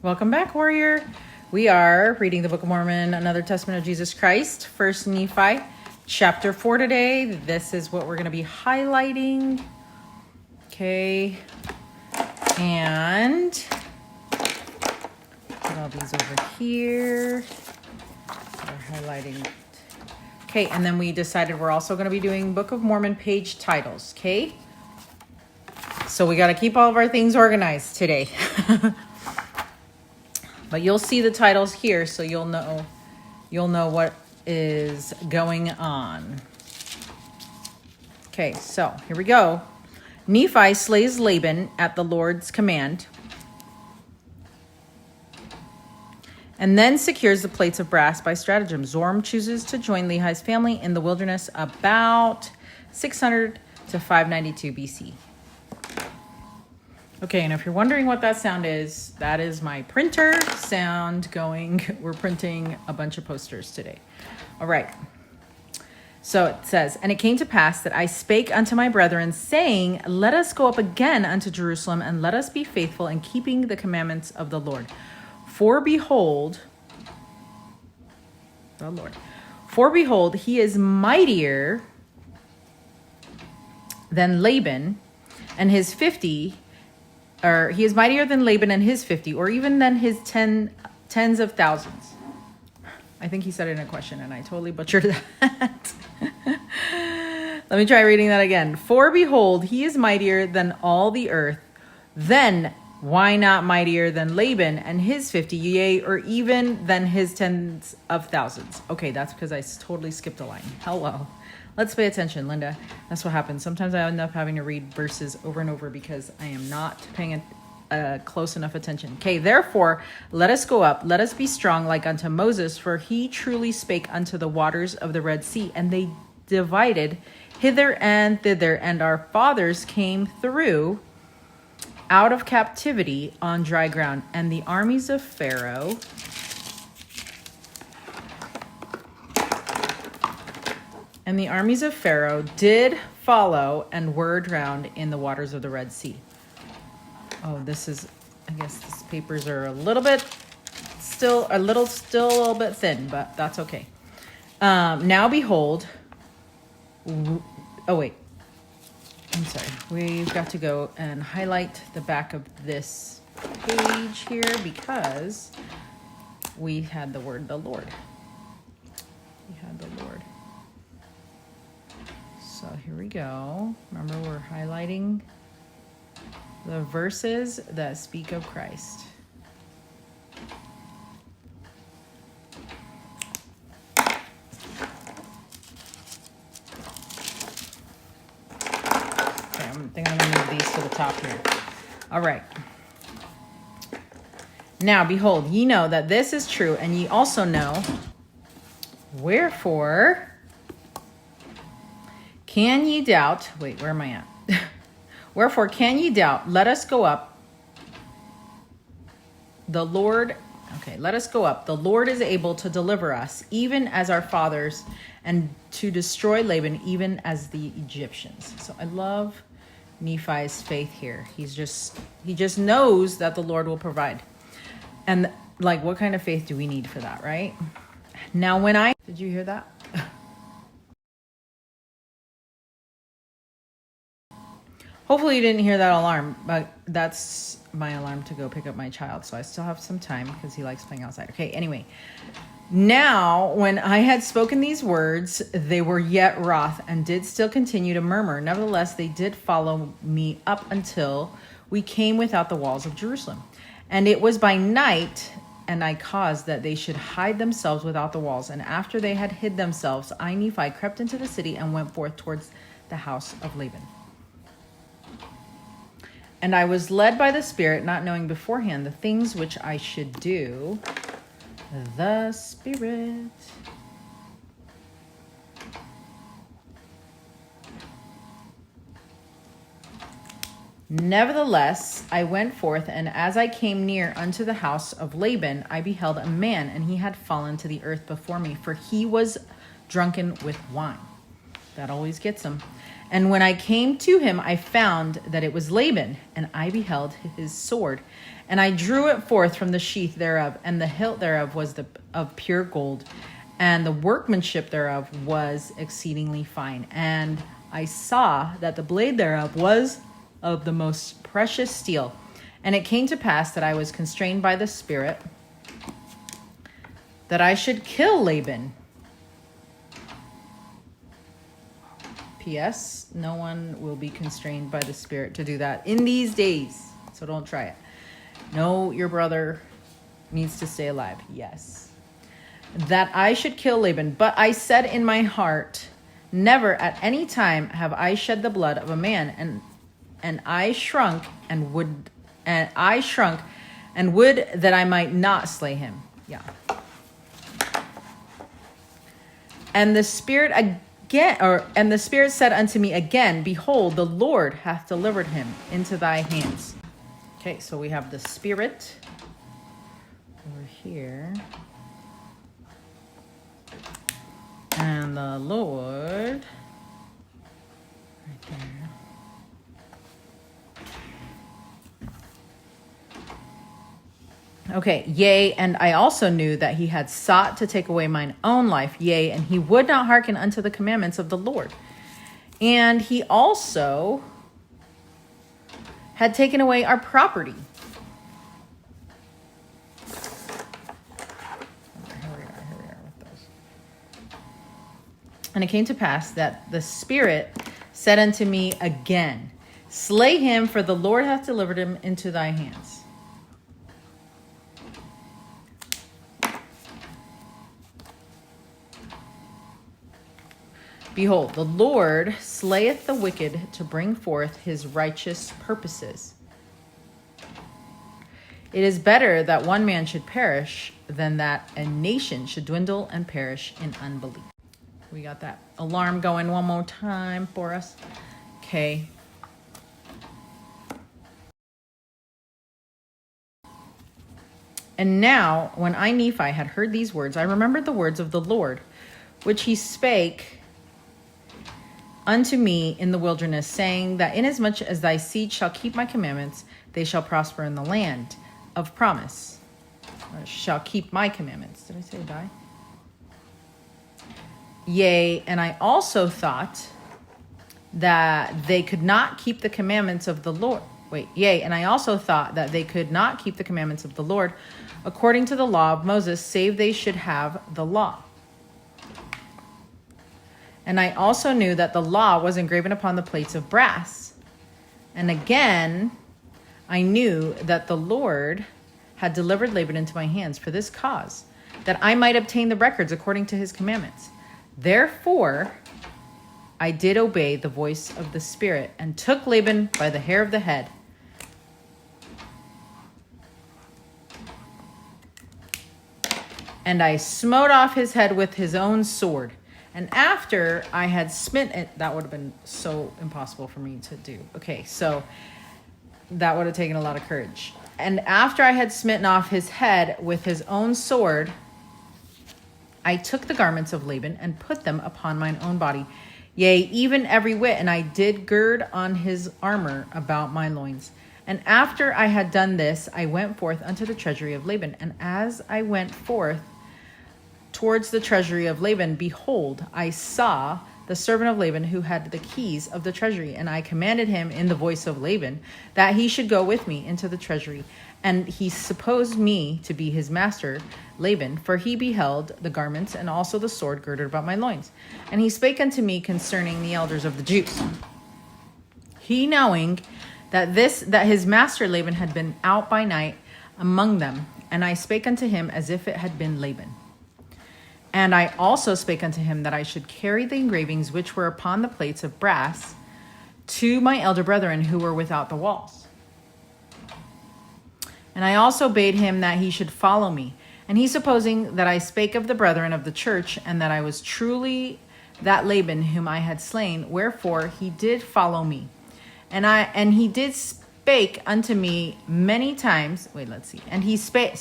Welcome back, warrior. We are reading the Book of Mormon, another testament of Jesus Christ, 1st Nephi, chapter 4 today. This is what we're going to be highlighting. Okay. And put all these over here. We're highlighting. Okay, and then we decided we're also going to be doing Book of Mormon page titles, okay? So we got to keep all of our things organized today. But you'll see the titles here, so you'll know what is going on. Okay, so here we go. Nephi slays Laban at the Lord's command, and then secures the plates of brass by stratagem. Zorm chooses to join Lehi's family in the wilderness about 600 to 592 BC. Okay, and if you're wondering what that sound is, that is my printer sound going. We're printing a bunch of posters today. All right. So it says, and it came to pass that I spake unto my brethren, saying, let us go up again unto Jerusalem, and let us be faithful in keeping the commandments of the Lord. For behold, he is mightier than Laban and his 50, or he is mightier than Laban and his 50, or even than his tens of thousands. I think he said it in a question, and I totally butchered that. Let me try reading that again. For behold, he is mightier than all the earth. Then why not mightier than Laban and his 50, yea, or even than his tens of thousands? Okay, that's because I totally skipped a line. Hello. Let's pay attention, Linda. That's what happens. Sometimes I end up having to read verses over and over because I am not paying close enough attention. Okay, therefore, let us go up. Let us be strong like unto Moses, for he truly spake unto the waters of the Red Sea, and they divided hither and thither, and our fathers came through out of captivity on dry ground. And the armies of Pharaoh did follow and were drowned in the waters of the Red Sea. Oh, I guess these papers are still a little bit thin, but that's okay. Now behold, I'm sorry. We've got to go and highlight the back of this page here because we had the word the Lord. So here we go. Remember, we're highlighting the verses that speak of Christ. Okay, I think I'm going to move these to the top here. All right. Now, behold, ye know that this is true, and ye also know, wherefore can ye doubt? Wait, where am I at? Wherefore can ye doubt? Let us go up. Let us go up. The Lord is able to deliver us, even as our fathers, and to destroy Laban, even as the Egyptians. So I love Nephi's faith here. He just knows that the Lord will provide. And like, what kind of faith do we need for that, right? Now, did you hear that? Hopefully you didn't hear that alarm, but that's my alarm to go pick up my child. So I still have some time because he likes playing outside. Okay, anyway. Now, when I had spoken these words, they were yet wroth and did still continue to murmur. Nevertheless, they did follow me up until we came without the walls of Jerusalem. And it was by night, and I caused that they should hide themselves without the walls. And after they had hid themselves, I, Nephi, crept into the city and went forth towards the house of Laban. And I was led by the Spirit, not knowing beforehand the things which I should do. The Spirit. Nevertheless, I went forth, and as I came near unto the house of Laban, I beheld a man, and he had fallen to the earth before me, for he was drunken with wine. That always gets him. And when I came to him, I found that it was Laban, and I beheld his sword And I drew it forth from the sheath thereof, and the hilt thereof was of pure gold, and the workmanship thereof was exceedingly fine. And I saw that the blade thereof was of the most precious steel. And it came to pass that I was constrained by the Spirit that I should kill Laban. P.S. No one will be constrained by the Spirit to do that in these days. So don't try it. No, your brother needs to stay alive. Yes. That I should kill Laban. But I said in my heart, never at any time have I shed the blood of a man. And I shrunk and would that I might not slay him. Yeah. And the Spirit said unto me again, behold, the Lord hath delivered him into thy hands. Okay, so we have the Spirit over here. And the Lord right there. Okay, yea, and I also knew that he had sought to take away mine own life, yea, and he would not hearken unto the commandments of the Lord. And he also had taken away our property. Here we are with those. And it came to pass that the Spirit said unto me again, slay him, for the Lord hath delivered him into thy hands. Behold, the Lord slayeth the wicked to bring forth his righteous purposes. It is better that one man should perish than that a nation should dwindle and perish in unbelief. We got that alarm going one more time for us. Okay. And now, when I, Nephi, had heard these words, I remembered the words of the Lord, which he spake unto me in the wilderness, saying that inasmuch as thy seed shall keep my commandments, they shall prosper in the land of promise. Or shall keep my commandments. Did I say die? Yea, and I also thought that they could not keep the commandments of the Lord. Yea, and I also thought that they could not keep the commandments of the Lord according to the law of Moses, save they should have the law. And I also knew that the law was engraven upon the plates of brass. And again, I knew that the Lord had delivered Laban into my hands for this cause, that I might obtain the records according to his commandments. Therefore, I did obey the voice of the Spirit and took Laban by the hair of the head. And I smote off his head with his own sword. And after I had smitten it, that would have been so impossible for me to do. Okay, so that would have taken a lot of courage. And after I had smitten off his head with his own sword, I took the garments of Laban and put them upon mine own body, yea, even every whit, and I did gird on his armor about my loins. And after I had done this, I went forth unto the treasury of Laban. And as I went forth towards the treasury of Laban, behold, I saw the servant of Laban who had the keys of the treasury. And I commanded him in the voice of Laban that he should go with me into the treasury. And he supposed me to be his master, Laban, for he beheld the garments and also the sword girded about my loins. And he spake unto me concerning the elders of the Jews. He knowing that his master Laban had been out by night among them. And I spake unto him as if it had been Laban. And I also spake unto him that I should carry the engravings which were upon the plates of brass to my elder brethren who were without the walls. And I also bade him that he should follow me. And he, supposing that I spake of the brethren of the church, and that I was truly that Laban whom I had slain, wherefore he did follow me. And he did spake unto me many times. And he spake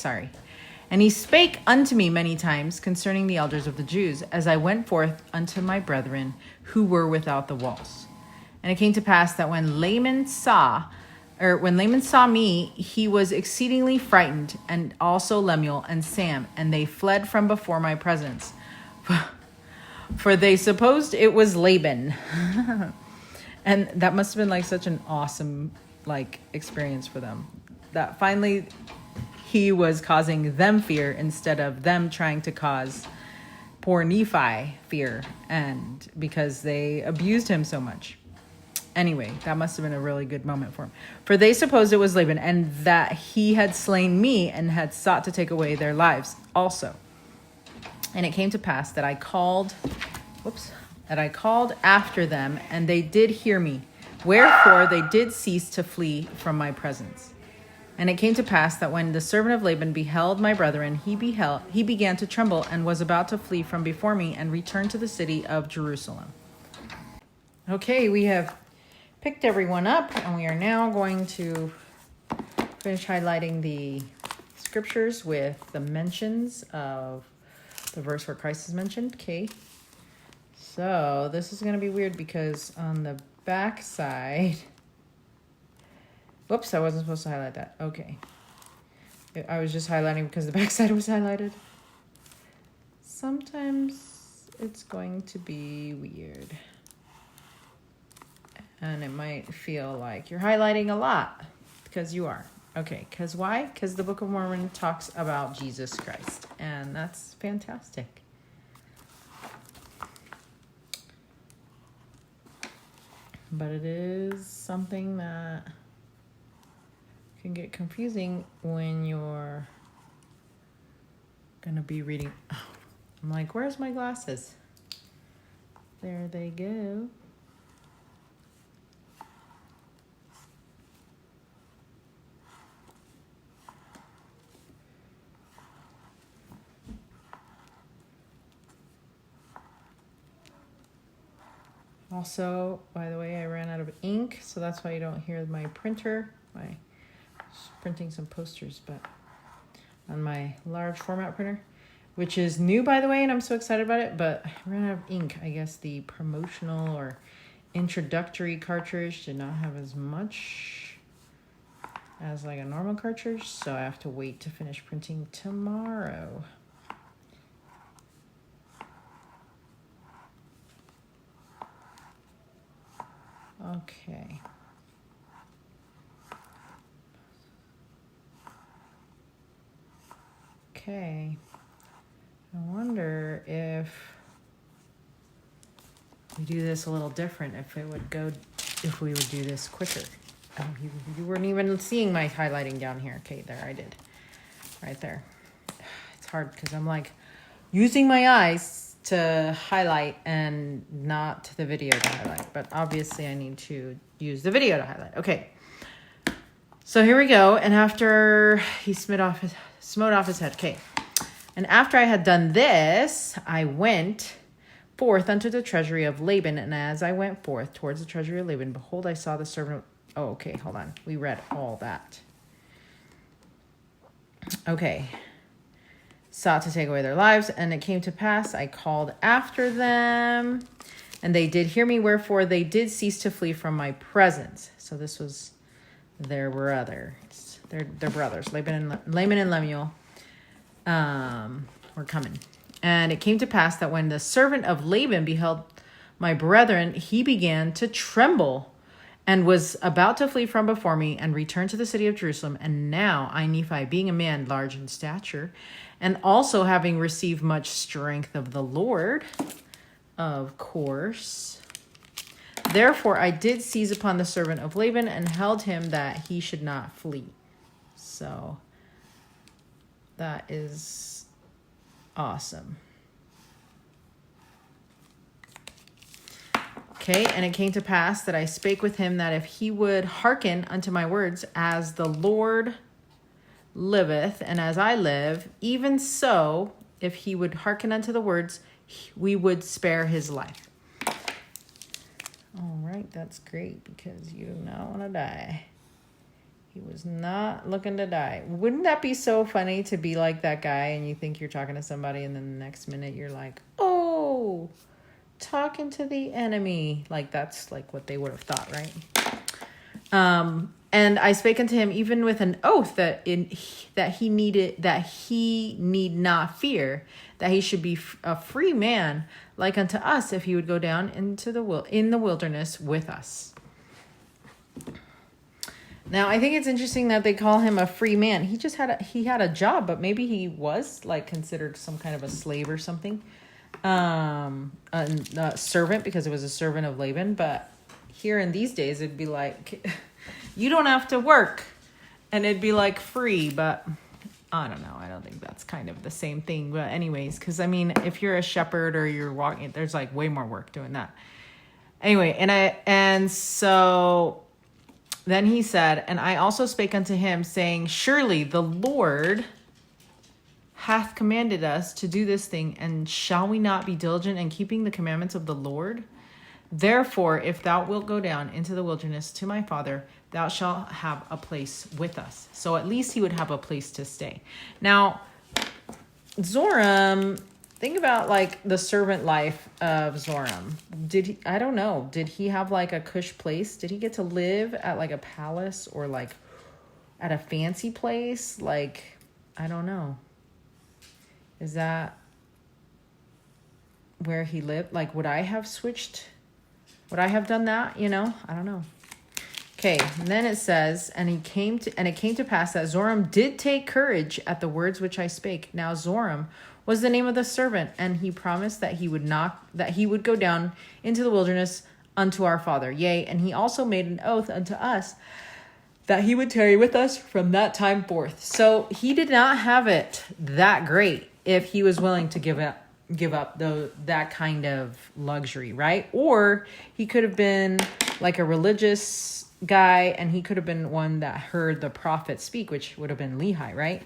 unto me many times concerning the elders of the Jews, as I went forth unto my brethren who were without the walls. And it came to pass that when Laman saw or when Laban saw me, he was exceedingly frightened, and also Lemuel and Sam, and they fled from before my presence. For they supposed it was Laban. And that must have been like such an awesome like experience for them. That finally he was causing them fear instead of them trying to cause poor Nephi fear, and because they abused him so much. Anyway, that must have been a really good moment for him. For they supposed it was Laban, and that he had slain me and had sought to take away their lives also. And it came to pass that I called after them, and they did hear me. Wherefore they did cease to flee from my presence. And it came to pass that when the servant of Laban beheld my brethren, he began to tremble, and was about to flee from before me, and returned to the city of Jerusalem. Okay, we have picked everyone up, and we are now going to finish highlighting the scriptures with the mentions of the verse where Christ is mentioned. Okay. So this is going to be weird because on the back side, whoops, I wasn't supposed to highlight that. Okay. I was just highlighting because the back side was highlighted. Sometimes it's going to be weird. And it might feel like you're highlighting a lot because you are. Okay, because why? Because the Book of Mormon talks about Jesus Christ, and that's fantastic. But it is something that can get confusing when you're going to be reading. Oh, I'm like, where's my glasses? There they go. Also, by the way, I ran out of ink, so that's why you don't hear my printer. I'm printing some posters, but on my large format printer, which is new, by the way, and I'm so excited about it, but I ran out of ink. I guess the promotional or introductory cartridge did not have as much as like a normal cartridge, so I have to wait to finish printing tomorrow. Okay. Okay. I wonder if we do this a little different, if we would do this quicker. Oh, you weren't even seeing my highlighting down here. Okay, there I did. Right there. It's hard because I'm like using my eyes to highlight and not the video to highlight. But obviously I need to use the video to highlight. Okay. So here we go. And after he smote off his head. Okay. And after I had done this, I went forth unto the treasury of Laban. And as I went forth towards the treasury of Laban, behold, I saw the servant of... Oh, okay. Hold on. We read all that. Okay. Sought to take away their lives, and it came to pass, I called after them, and they did hear me, wherefore they did cease to flee from my presence. So this was their brothers. Their brothers, Laban and Lemuel, were coming. And it came to pass that when the servant of Laban beheld my brethren, he began to tremble, and was about to flee from before me, and returned to the city of Jerusalem. And now I, Nephi, being a man large in stature, and also having received much strength of the Lord, of course. Therefore I did seize upon the servant of Laban, and held him that he should not flee. So that is awesome. Okay, and it came to pass that I spake with him that if he would hearken unto my words, as the Lord liveth, and as I live, even so, if he would hearken unto the words, we would spare his life. All right, that's great, because you do not want to die. He was not looking to die. Wouldn't that be so funny to be like that guy, and you think you're talking to somebody, and then the next minute you're like, oh, talking to the enemy. Like, that's like what they would have thought, right? And I spake unto him even with an oath that he need not fear, that he should be a free man like unto us, if he would go down into in the wilderness with us. Now, I think it's interesting that they call him a free man. He just had a job, but maybe he was like considered some kind of a slave or something. A servant, because it was a servant of Laban. But here in these days, it'd be like, you don't have to work, and it'd be like free. But I don't know. I don't think that's kind of the same thing. But anyways, because I mean, if you're a shepherd or you're walking, there's like way more work doing that. Anyway, and so then he said, and I also spake unto him, saying, surely the Lord hath commanded us to do this thing, and shall we not be diligent in keeping the commandments of the Lord? Therefore, if thou wilt go down into the wilderness to my father, thou shalt have a place with us. So at least he would have a place to stay. Now, Zoram, think about like the servant life of Zoram. I don't know. Did he have like a cush place? Did he get to live at like a palace or like at a fancy place? Like, I don't know. Is that where he lived? Like, would I have switched? Would I have done that? You know, I don't know. Okay, and then it says, and it came to pass that Zoram did take courage at the words which I spake. Now Zoram was the name of the servant, and he promised that he would go down into the wilderness unto our father. Yea, and he also made an oath unto us that he would tarry with us from that time forth. So he did not have it that great if he was willing to give up that kind of luxury, right? Or he could have been like a religious guy, and he could have been one that heard the prophet speak, which would have been Lehi, right?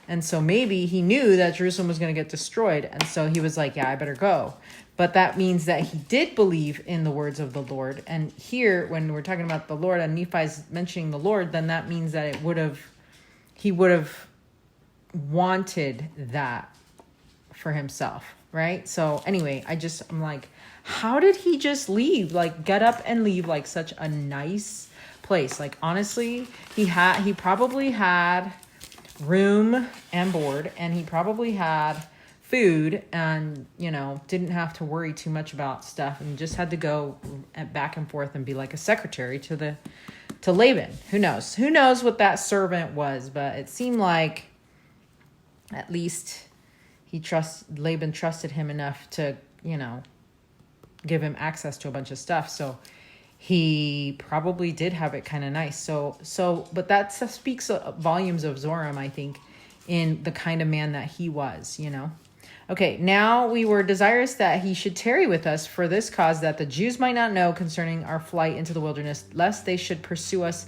And so maybe he knew that Jerusalem was going to get destroyed, and so he was like, yeah, I better go. But that means that he did believe in the words of the Lord. And here, when we're talking about the Lord and Nephi's mentioning the Lord, then that means that he would have wanted that for himself, right? So anyway, I'm like, how did he just leave? Like, get up and leave like such a nice place. Like, honestly, he probably had room and board, and he probably had food, and didn't have to worry too much about stuff, and just had to go back and forth and be like a secretary to Laban. Who knows what that servant was, but it seemed like at least Laban trusted him enough to give him access to a bunch of stuff. So he probably did have it kind of nice. So but that speaks volumes of Zoram, I think, in the kind of man that he was, Okay, now we were desirous that he should tarry with us for this cause, that the Jews might not know concerning our flight into the wilderness, lest they should pursue us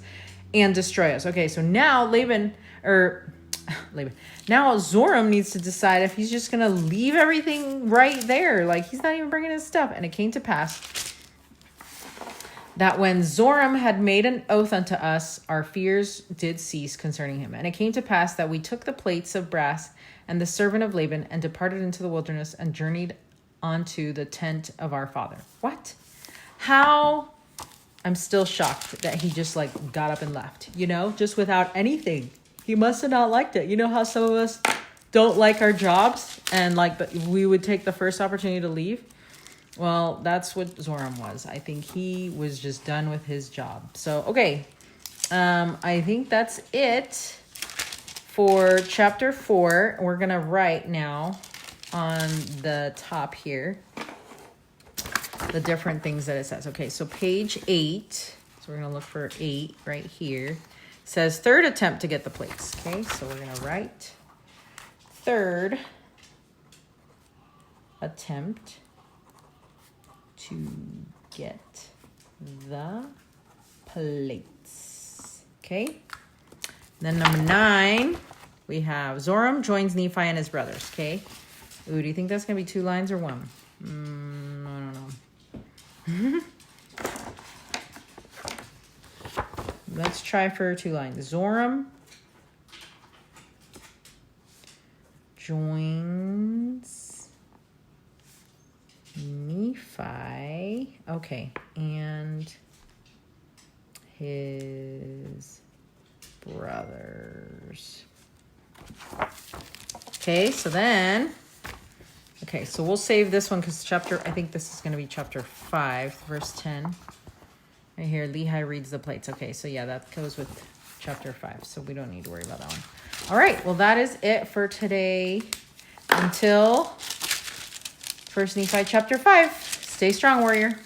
and destroy us. Okay, so now now Zoram needs to decide if he's just going to leave everything right there. Like, he's not even bringing his stuff. And it came to pass that when Zoram had made an oath unto us, our fears did cease concerning him. And it came to pass that we took the plates of brass and the servant of Laban, and departed into the wilderness, and journeyed unto the tent of our father. What? How? I'm still shocked that he just like got up and left, just without anything. He must have not liked it. You know how some of us don't like our jobs, and but we would take the first opportunity to leave? Well, that's what Zoram was. I think he was just done with his job. So, okay. I think that's it for chapter 4. We're going to write now on the top here the different things that it says. Okay, so page 8. So we're going to look for 8 right here. It says third attempt to get the plates. Okay, so we're going to write third attempt to get the plates. Okay. Then number 9, we have Zoram joins Nephi and his brothers. Okay. Ooh, do you think that's going to be 2 lines or 1? I don't know. Let's try for 2 lines. Zoram joins Nephi. Okay. And his brothers. Okay, so then, okay, so we'll save this one because I think this is going to be chapter 5, verse 10. Right here, Lehi reads the plates. Okay, so yeah, that goes with chapter 5, so we don't need to worry about that one. All right, well, that is it for today. Until 1 Nephi chapter 5. Stay strong, warrior.